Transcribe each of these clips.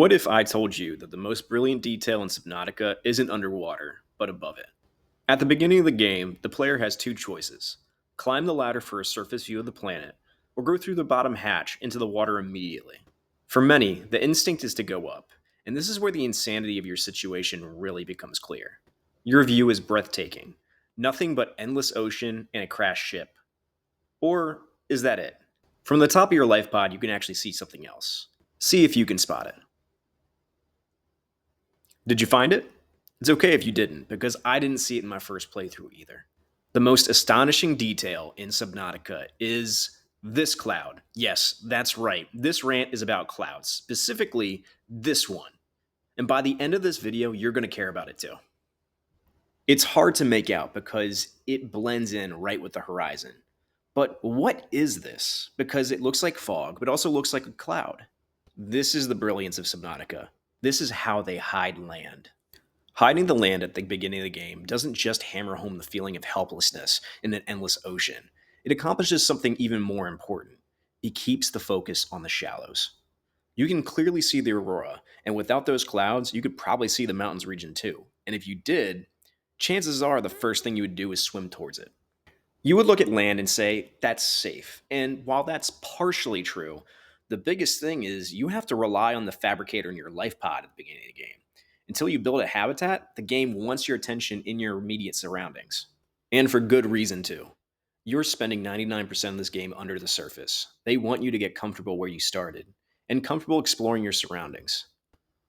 What if I told you that the most brilliant detail in Subnautica isn't underwater, but above it? At the beginning of the game, the player has two choices: climb the ladder for a surface view of the planet, or go through the bottom hatch into the water immediately. For many, the instinct is to go up, and this is where the insanity of your situation really becomes clear. Your view is breathtaking: nothing but endless ocean and a crashed ship. Or is that it? From the top of your life pod, you can actually see something else. See if you can spot it. Did you find it? It's okay if you didn't, because I didn't see it in my first playthrough either. The most astonishing detail in Subnautica is this cloud. Yes, that's right. This rant is about clouds, specifically this one. And by the end of this video, you're going to care about it too. It's hard to make out because it blends in right with the horizon. But what is this? Because it looks like fog, but also looks like a cloud. This is the brilliance of Subnautica. This is how they hide land. Hiding the land at the beginning of the game doesn't just hammer home the feeling of helplessness in an endless ocean. It accomplishes something even more important. It keeps the focus on the shallows. You can clearly see the Aurora, and without those clouds, you could probably see the mountains region too. And if you did, chances are the first thing you would do is swim towards it. You would look at land and say, that's safe. And while that's partially true, the biggest thing is you have to rely on the fabricator in your life pod at the beginning of the game. Until you build a habitat, the game wants your attention in your immediate surroundings. And for good reason too. You're spending 99% of this game under the surface. They want you to get comfortable where you started, and comfortable exploring your surroundings.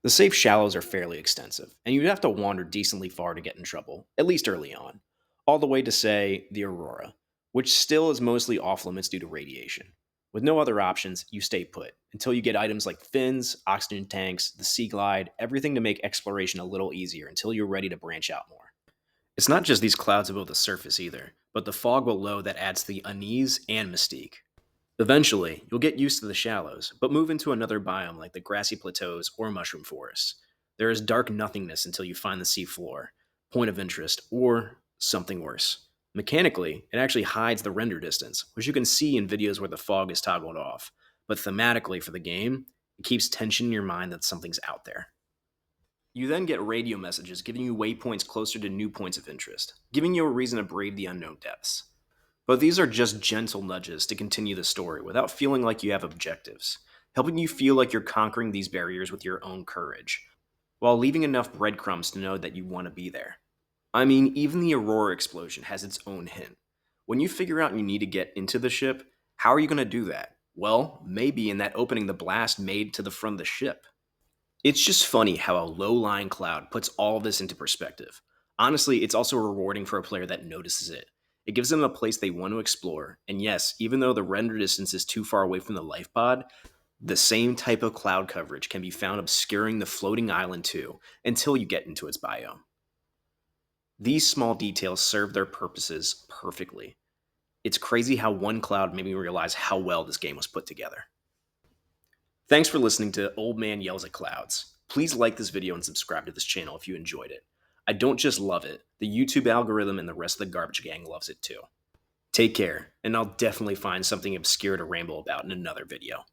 The safe shallows are fairly extensive, and you'd have to wander decently far to get in trouble, at least early on. All the way to, say, the Aurora, which still is mostly off limits due to radiation. With no other options, you stay put, until you get items like fins, oxygen tanks, the sea glide, everything to make exploration a little easier until you're ready to branch out more. It's not just these clouds above the surface either, but the fog below that adds to the unease and mystique. Eventually, you'll get used to the shallows, but move into another biome like the grassy plateaus or mushroom forests. There is dark nothingness until you find the sea floor, point of interest, or something worse. Mechanically, it actually hides the render distance, which you can see in videos where the fog is toggled off, but thematically for the game, it keeps tension in your mind that something's out there. You then get radio messages giving you waypoints closer to new points of interest, giving you a reason to brave the unknown depths. But these are just gentle nudges to continue the story without feeling like you have objectives, helping you feel like you're conquering these barriers with your own courage, while leaving enough breadcrumbs to know that you want to be there. I mean, even the Aurora explosion has its own hint. When you figure out you need to get into the ship, how are you going to do that? Well, maybe in that opening the blast made to the front of the ship. It's just funny how a low-lying cloud puts all of this into perspective. Honestly, it's also rewarding for a player that notices it. It gives them a place they want to explore, and yes, even though the render distance is too far away from the life pod, the same type of cloud coverage can be found obscuring the floating island too, until you get into its biome. These small details serve their purposes perfectly. It's crazy how one cloud made me realize how well this game was put together. Thanks for listening to Old Man Yells at Clouds. Please like this video and subscribe to this channel if you enjoyed it. I don't just love it, the YouTube algorithm and the rest of the garbage gang loves it too. Take care, and I'll definitely find something obscure to ramble about in another video.